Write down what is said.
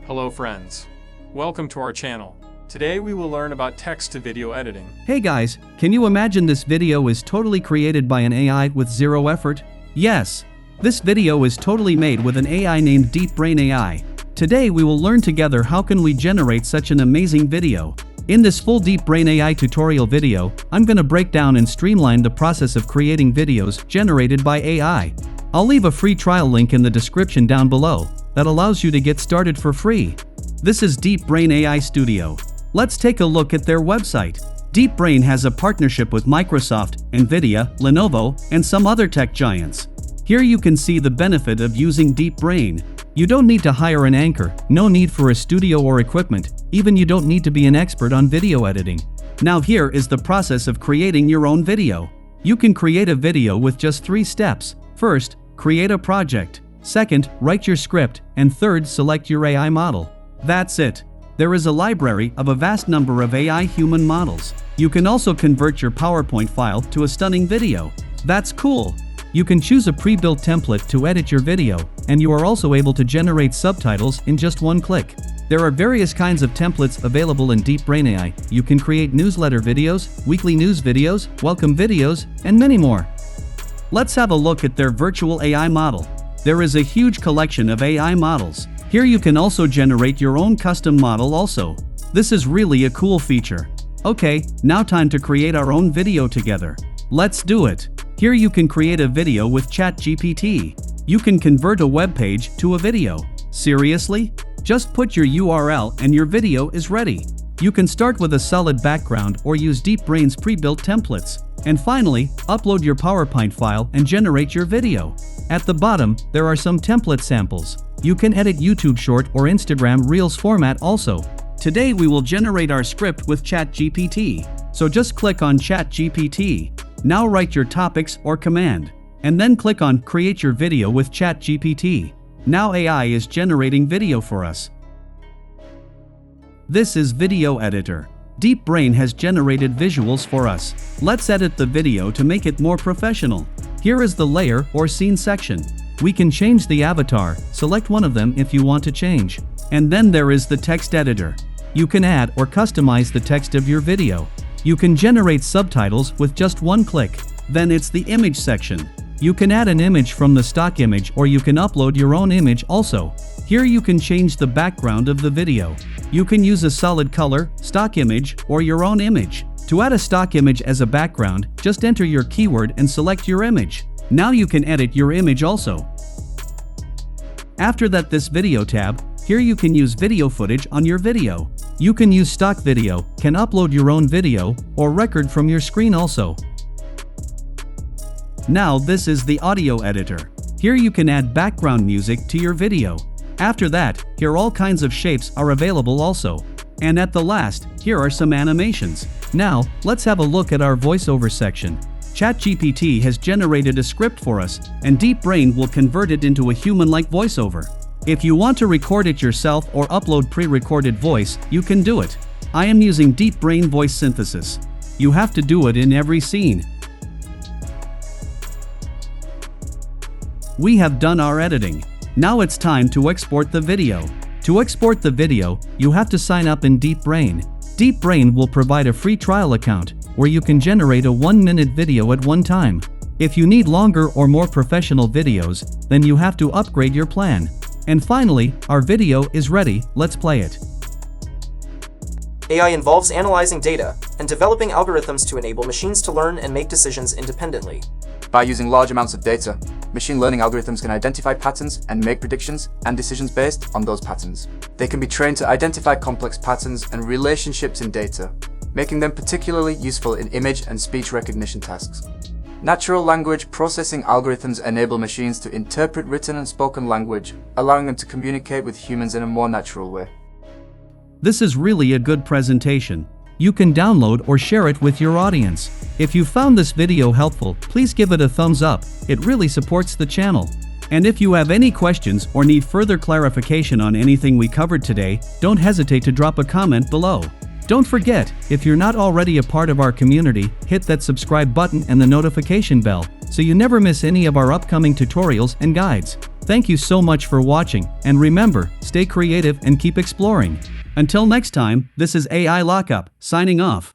Hello friends. Welcome to our channel. Today we will learn about text-to-video editing. Hey guys, can you imagine this video is totally created by an AI with zero effort? Yes! This video is totally made with an AI named Deep Brain AI. Today we will learn together how can we generate such an amazing video. In this full Deep Brain AI tutorial video, I'm gonna break down and streamline the process of creating videos generated by AI. I'll leave a free trial link in the description down below that allows you to get started for free. This is Deep Brain AI Studio. Let's take a look at their website. Deep Brain has a partnership with Microsoft, Nvidia, Lenovo, and some other tech giants. Here you can see the benefit of using Deep Brain. You don't need to hire an anchor, no need for a studio or equipment, even you don't need to be an expert on video editing. Now here is the process of creating your own video. You can create a video with just 3 steps. First, create a project. Second, write your script. And third, select your AI model. That's it. There is a library of a vast number of AI human models. You can also convert your PowerPoint file to a stunning video. That's cool. You can choose a pre-built template to edit your video, and you are also able to generate subtitles in just one click. There are various kinds of templates available in Deep Brain AI. You can create newsletter videos, weekly news videos, welcome videos, and many more. Let's have a look at their virtual AI model. There is a huge collection of AI models. Here you can also generate your own custom model also. This is really a cool feature. Okay, now time to create our own video together. Let's do it. Here you can create a video with ChatGPT. You can convert a web page to a video. Seriously? Just put your URL and your video is ready. You can start with a solid background or use Deep Brain's pre-built templates. And finally, upload your PowerPoint file and generate your video. At the bottom, there are some template samples. You can edit YouTube Short or Instagram Reels format also. Today we will generate our script with ChatGPT. So just click on ChatGPT. Now write your topics or command. And then click on Create Your Video with ChatGPT. Now AI is generating video for us. This is Video Editor. Deep Brain has generated visuals for us. Let's edit the video to make it more professional. Here is the layer or scene section. We can change the avatar, select one of them if you want to change. And then there is the text editor. You can add or customize the text of your video. You can generate subtitles with just one click. Then it's the image section. You can add an image from the stock image or you can upload your own image also. Here you can change the background of the video. You can use a solid color, stock image, or your own image. To add a stock image as a background, just enter your keyword and select your image. Now you can edit your image also. After that, this video tab, here you can use video footage on your video. You can use stock video, can upload your own video, or record from your screen also. Now this is the audio editor. Here you can add background music to your video. After that, here all kinds of shapes are available also. And at the last, here are some animations. Now, let's have a look at our voiceover section. ChatGPT has generated a script for us, and Deep Brain will convert it into a human-like voiceover. If you want to record it yourself or upload pre-recorded voice, you can do it. I am using Deep Brain voice synthesis. You have to do it in every scene. We have done our editing. Now it's time to export the video. To export the video, you have to sign up in Deep Brain. Deep Brain will provide a free trial account where you can generate a 1-minute video at one time. If you need longer or more professional videos, then you have to upgrade your plan. And finally, our video is ready, let's play it. AI involves analyzing data and developing algorithms to enable machines to learn and make decisions independently. By using large amounts of data, machine learning algorithms can identify patterns and make predictions and decisions based on those patterns. They can be trained to identify complex patterns and relationships in data, making them particularly useful in image and speech recognition tasks. Natural language processing algorithms enable machines to interpret written and spoken language, allowing them to communicate with humans in a more natural way. This is really a good presentation. You can download or share it with your audience. If you found this video helpful, please give it a thumbs up. It really supports the channel. And if you have any questions or need further clarification on anything we covered today, don't hesitate to drop a comment below. Don't forget, if you're not already a part of our community, hit that subscribe button and the notification bell. so you never miss any of our upcoming tutorials and guides. Thank you so much for watching, and remember, stay creative and keep exploring. Until next time, this is AI Lockup, signing off.